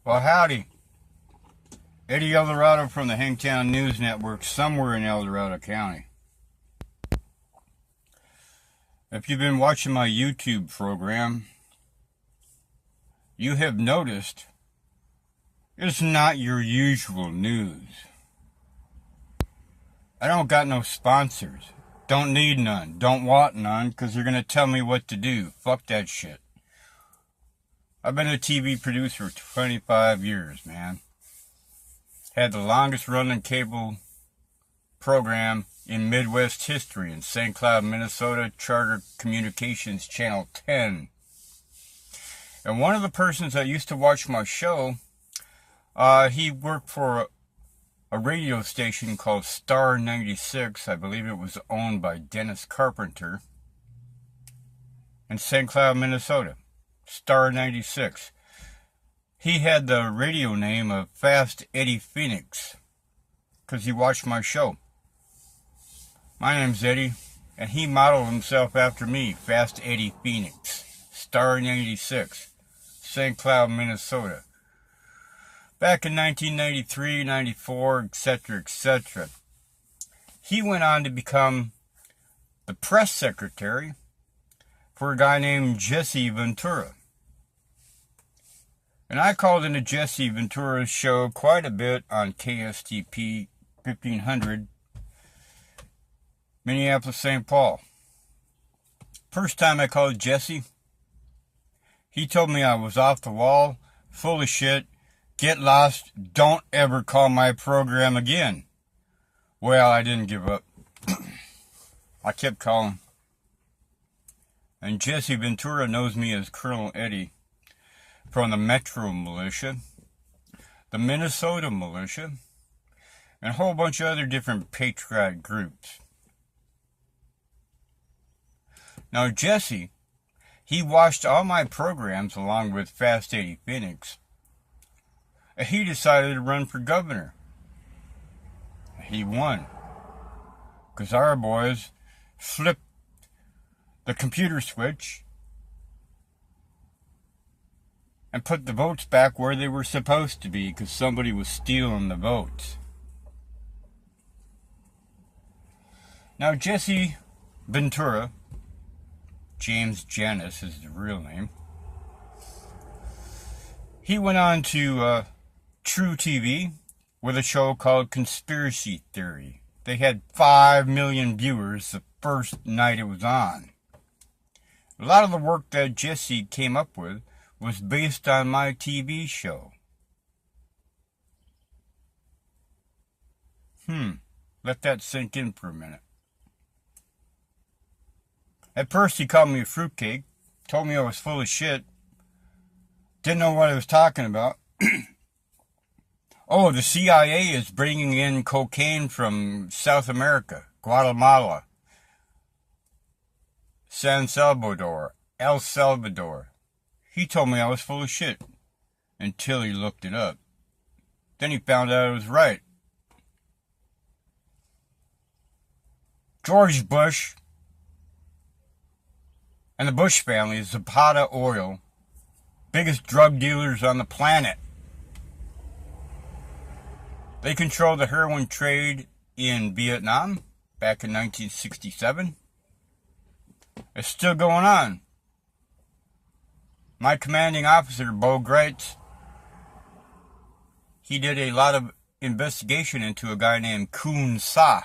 Well, howdy. Eddie Eldorado from the Hangtown News Network, somewhere in El Dorado County. If you've been watching my YouTube program, you have noticed it's not your usual news. I don't got no sponsors. Don't need none. Don't want none, because they're going to tell me what to do. Fuck that shit. I've been a TV producer for 25 years, man. Had the longest running cable program in Midwest history in St. Cloud, Minnesota, Charter Communications Channel 10. And one of the persons that used to watch my show, he worked for a radio station called Star 96. I believe it was owned by Dennis Carpenter in St. Cloud, Minnesota. Star 96. He had the radio name of Fast Eddie Phoenix because he watched my show. My name's Eddie, and he modeled himself after me, Fast Eddie Phoenix. Star 96, St. Cloud, Minnesota. Back in 1993, 94, etc., etc. He went on to become the press secretary for a guy named Jesse Ventura. And I called into Jesse Ventura's show quite a bit on KSTP 1500, Minneapolis, St. Paul. First time I called Jesse, he told me I was off the wall, full of shit, get lost, don't ever call my program again. Well, I didn't give up. I kept calling. And Jesse Ventura knows me as Colonel Eddie from the Metro Militia, the Minnesota Militia, and a whole bunch of other different patriotic groups. Now Jesse, he watched all my programs along with Fast Eddie Phoenix, and he decided to run for governor. He won, because our boys flipped the computer switch and put the votes back where they were supposed to be, because somebody was stealing the votes. Now Jesse Ventura, James Janus is the real name, he went on to True TV with a show called Conspiracy Theory. They had 5 million viewers the first night it was on. A lot of the work that Jesse came up with was based on my TV show. Let that sink in for a minute. At first he called me a fruitcake, told me I was full of shit, didn't know what I was talking about. Oh, the CIA is bringing in cocaine from South America, Guatemala, San Salvador, El Salvador. He told me I was full of shit until he looked it up. Then he found out I was right. George Bush and the Bush family is Zapata Oil, biggest drug dealers on the planet. They controlled the heroin trade in Vietnam back in 1967. It's still going on. My commanding officer, Bo Greitz, he did a lot of investigation into a guy named Kun Sa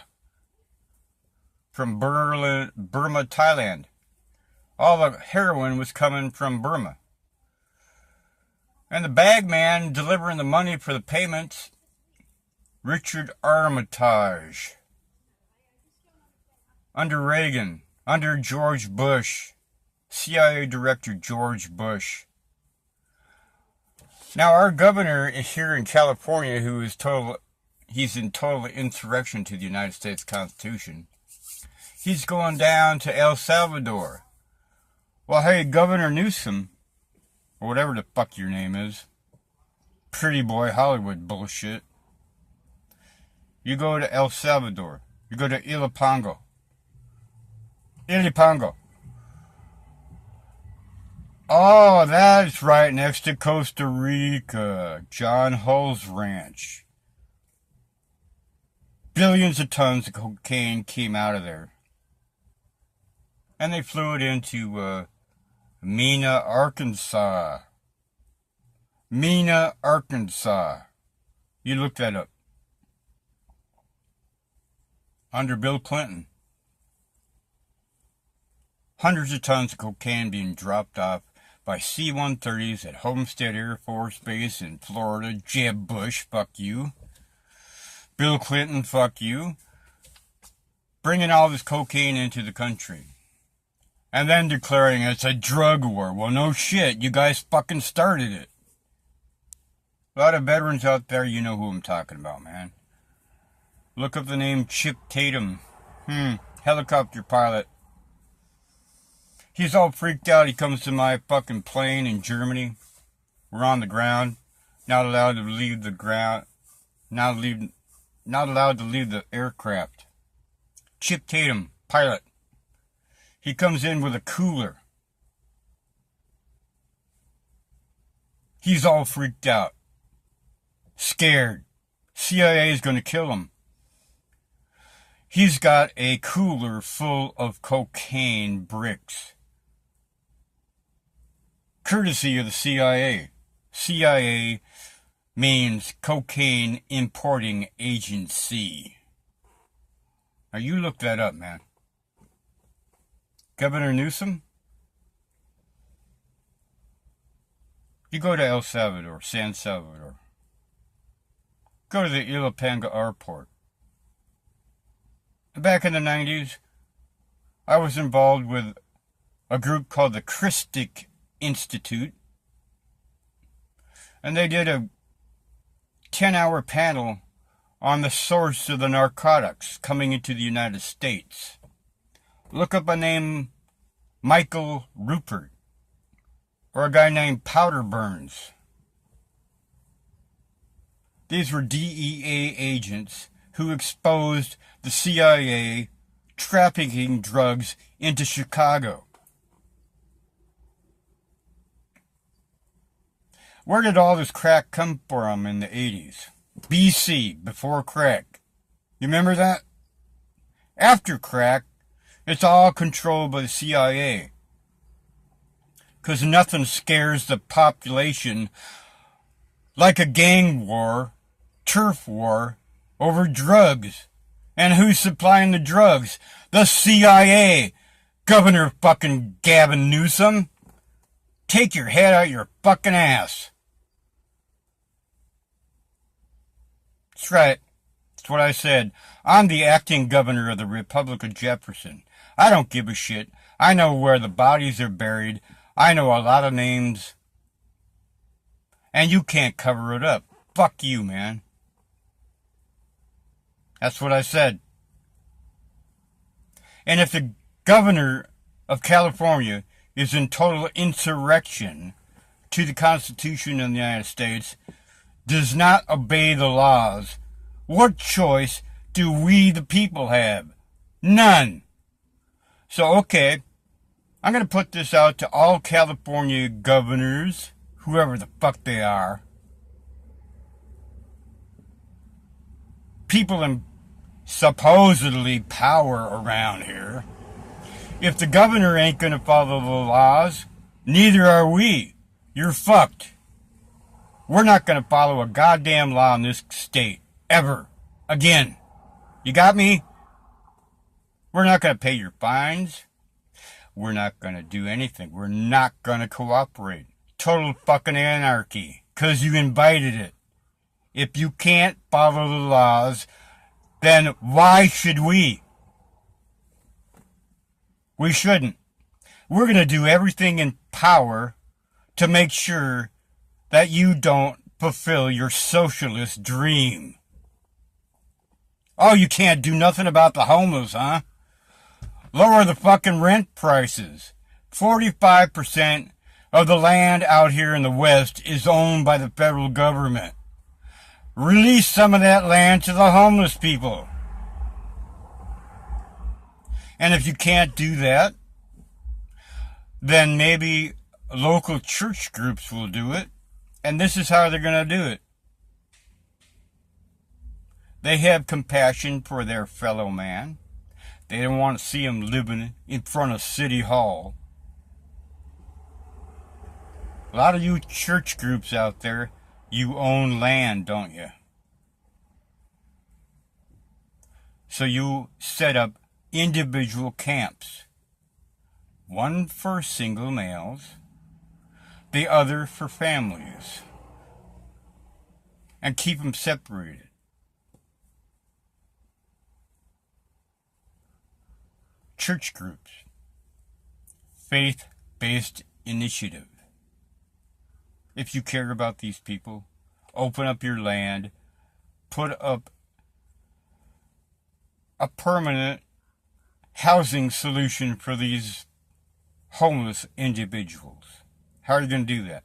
from Burma, Thailand. All the heroin was coming from Burma. And the bag man delivering the money for the payments, Richard Armitage. Under Reagan, under George Bush, CIA Director George Bush. Now our governor is here in California, who is he's in total insurrection to the United States Constitution. He's going down to El Salvador. Well, hey, Governor Newsom, or whatever the fuck your name is, pretty boy Hollywood bullshit. You go to El Salvador. You go to Ilopango. Oh, that's right next to Costa Rica. John Hull's ranch. Billions of tons of cocaine came out of there. And they flew it into Mena, Arkansas. Mena, Arkansas. You look that up. Under Bill Clinton. Hundreds of tons of cocaine being dropped off by C-130s at Homestead Air Force Base in Florida. Jeb Bush, fuck you. Bill Clinton, fuck you. Bringing all this cocaine into the country. And then declaring it's a drug war. Well, no shit. You guys fucking started it. A lot of veterans out there, you know who I'm talking about, man. Look up the name Chip Tatum. Helicopter pilot. He's all freaked out. He comes to my fucking plane in Germany. We're on the ground. Not allowed to leave the ground. Not allowed to leave the aircraft. Chip Tatum, pilot. He comes in with a cooler. He's all freaked out. Scared. CIA is going to kill him. He's got a cooler full of cocaine bricks. Courtesy of the CIA. CIA means Cocaine Importing Agency. Now you look that up, man. Governor Newsom? You go to El Salvador, San Salvador. Go to the Ilapanga airport. Back in the 90s, I was involved with a group called the Christic Institute. And they did a 10-hour panel on the source of the narcotics coming into the United States. Look up a name, Michael Rupert, or a guy named Powder Burns. These were DEA agents who exposed the CIA trafficking drugs into Chicago. Where did all this crack come from in the 80s? BC, before crack. You remember that? After crack, it's all controlled by the CIA. Because nothing scares the population like a gang war, turf war, over drugs. And who's supplying the drugs? The CIA. Governor fucking Gavin Newsom. Take your head out your fucking ass. That's right. That's what I said. I'm the acting governor of the Republic of Jefferson. I don't give a shit. I know where the bodies are buried. I know a lot of names. And you can't cover it up. Fuck you, man. That's what I said. And if the governor of California is in total insurrection to the Constitution of the United States, does not obey the laws, what choice do we the people have? None. So, okay, I'm going to put this out to all California governors, whoever the fuck they are. People in supposedly power around here. If the governor ain't going to follow the laws, neither are we. You're fucked. We're not going to follow a goddamn law in this state. Ever. Again. You got me? We're not going to pay your fines. We're not going to do anything. We're not going to cooperate. Total fucking anarchy. Because you invited it. If you can't follow the laws, then why should we? We shouldn't. We're going to do everything in power to make sure that you don't fulfill your socialist dream. Oh, you can't do nothing about the homeless, huh? Lower the fucking rent prices. 45% of the land out here in the West is owned by the federal government. Release some of that land to the homeless people. And if you can't do that, then maybe local church groups will do it, and this is how they're going to do it. They have compassion for their fellow man. They don't want to see him living in front of City Hall. A lot of you church groups out there, you own land, don't you? So you set up individual camps. One for single males, the other for families. And keep them separated. Church groups. Faith-based initiative. If you care about these people, open up your land, put up a permanent housing solution for these homeless individuals. How are you going to do that?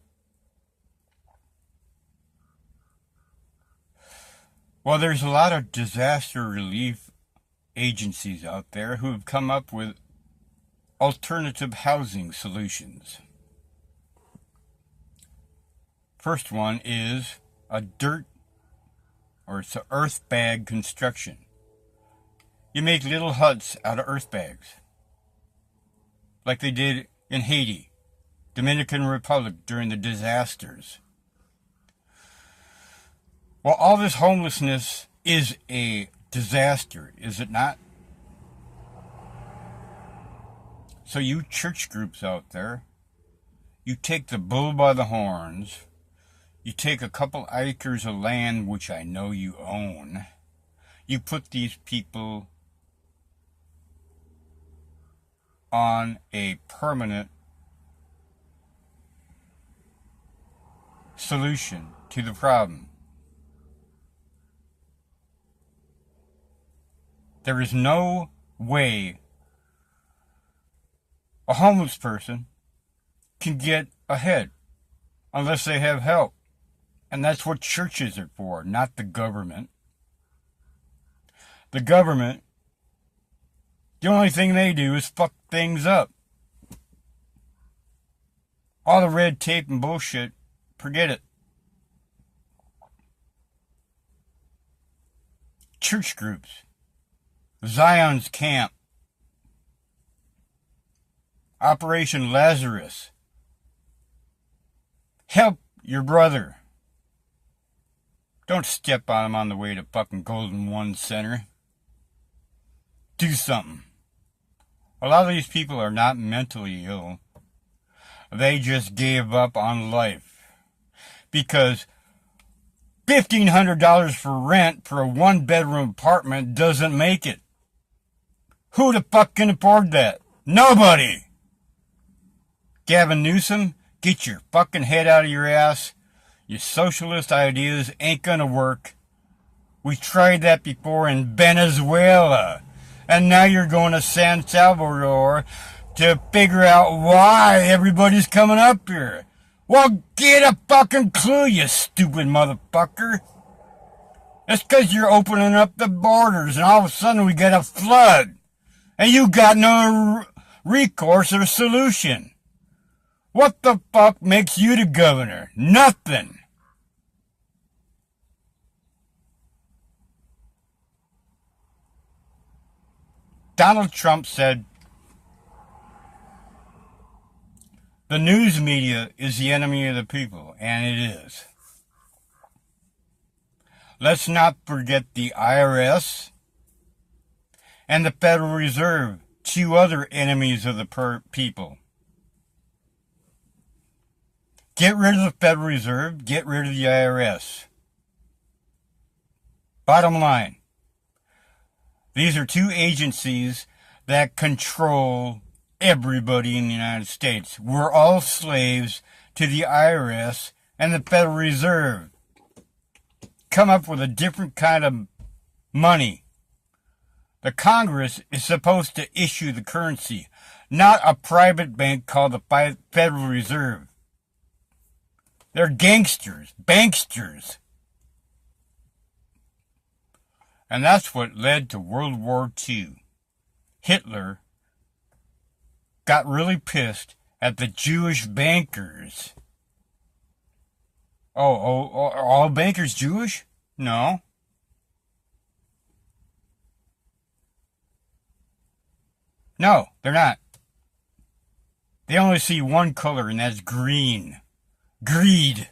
Well, there's a lot of disaster relief agencies out there who have come up with alternative housing solutions. First one is it's an earth bag construction. You make little huts out of earth bags, like they did in Haiti, Dominican Republic during the disasters. Well, all this homelessness is a disaster, is it not? So you church groups out there, you take the bull by the horns, you take a couple acres of land, which I know you own, you put these people on a permanent solution to the problem. There is no way a homeless person can get ahead unless they have help. And that's what churches are for, not the government. The government, the only thing they do is fuck things up. All the red tape and bullshit, forget it. Church groups. Zion's Camp. Operation Lazarus. Help your brother. Don't step on him on the way to fucking Golden One Center. Do something. A lot of these people are not mentally ill. They just gave up on life. Because $1,500 for rent for a one-bedroom apartment doesn't make it. Who the fuck can afford that? Nobody! Gavin Newsom, get your fucking head out of your ass. Your socialist ideas ain't gonna work. We tried that before in Venezuela. And now you're going to San Salvador to figure out why everybody's coming up here. Well, get a fucking clue, you stupid motherfucker. It's because you're opening up the borders and all of a sudden we get a flood. And you got no recourse or solution. What the fuck makes you the governor? Nothing. Donald Trump said, the news media is the enemy of the people, and it is. Let's not forget the IRS and the Federal Reserve, two other enemies of the people. Get rid of the Federal Reserve, get rid of the IRS. Bottom line, these are two agencies that control everybody in the United States. We're all slaves to the IRS and the Federal Reserve. Come up with a different kind of money. The Congress is supposed to issue the currency, not a private bank called the Federal Reserve. They're gangsters, banksters. And that's what led to World War II. Hitler got really pissed at the Jewish bankers. Oh, are all bankers Jewish? No. No, they're not. They only see one color, and that's green. Greed.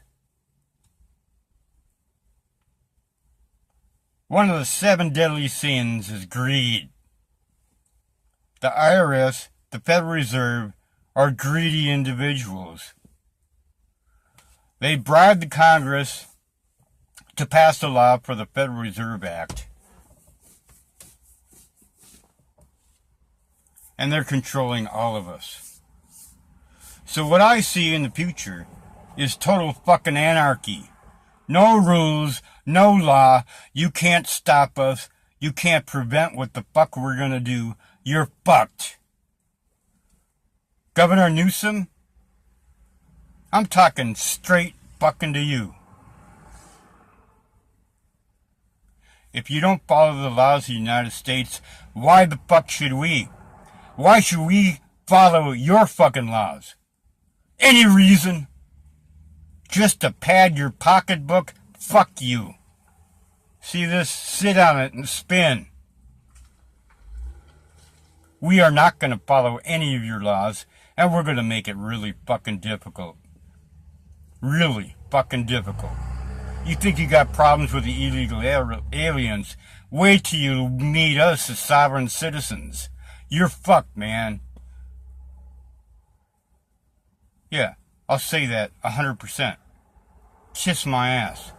One of the 7 deadly sins is greed. The IRS, the Federal Reserve, are greedy individuals. They bribed the Congress to pass a law for the Federal Reserve Act. And they're controlling all of us. So what I see in the future is total fucking anarchy. No rules, no law. You can't stop us. You can't prevent what the fuck we're gonna do. You're fucked. Governor Newsom, I'm talking straight fucking to you. If you don't follow the laws of the United States, why the fuck should we? Why should we follow your fucking laws? Any reason? Just to pad your pocketbook? Fuck you. See this? Sit on it and spin. We are not going to follow any of your laws, and we're going to make it really fucking difficult. Really fucking difficult. You think you got problems with the illegal aliens? Wait till you meet us as sovereign citizens. You're fucked, man. Yeah, I'll say that 100%. Kiss my ass.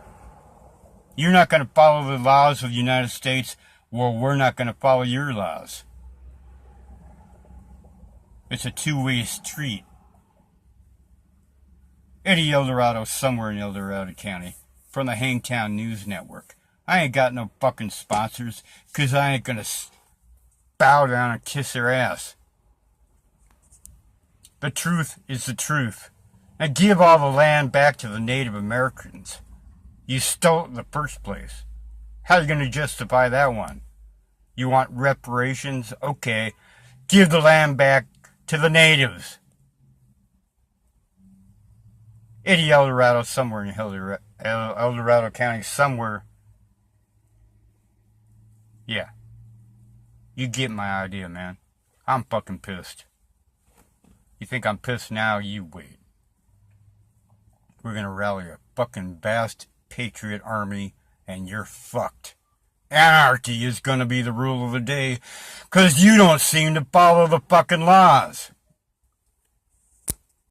You're not going to follow the laws of the United States, well, we're not going to follow your laws. It's a two-way street. Eddie Eldorado somewhere in El Dorado County from the Hangtown News Network. I ain't got no fucking sponsors because I ain't going to bow down and kiss their ass. The truth is the truth. And give all the land back to the Native Americans. You stole it in the first place. How are you going to justify that one? You want reparations? Okay. Give the land back to the natives. Eddie Eldorado somewhere in El Dorado County somewhere. Yeah. You get my idea, man. I'm fucking pissed. You think I'm pissed now? You wait. We're gonna rally a fucking vast patriot army, and you're fucked. Anarchy is gonna be the rule of the day, 'cause you don't seem to follow the fucking laws.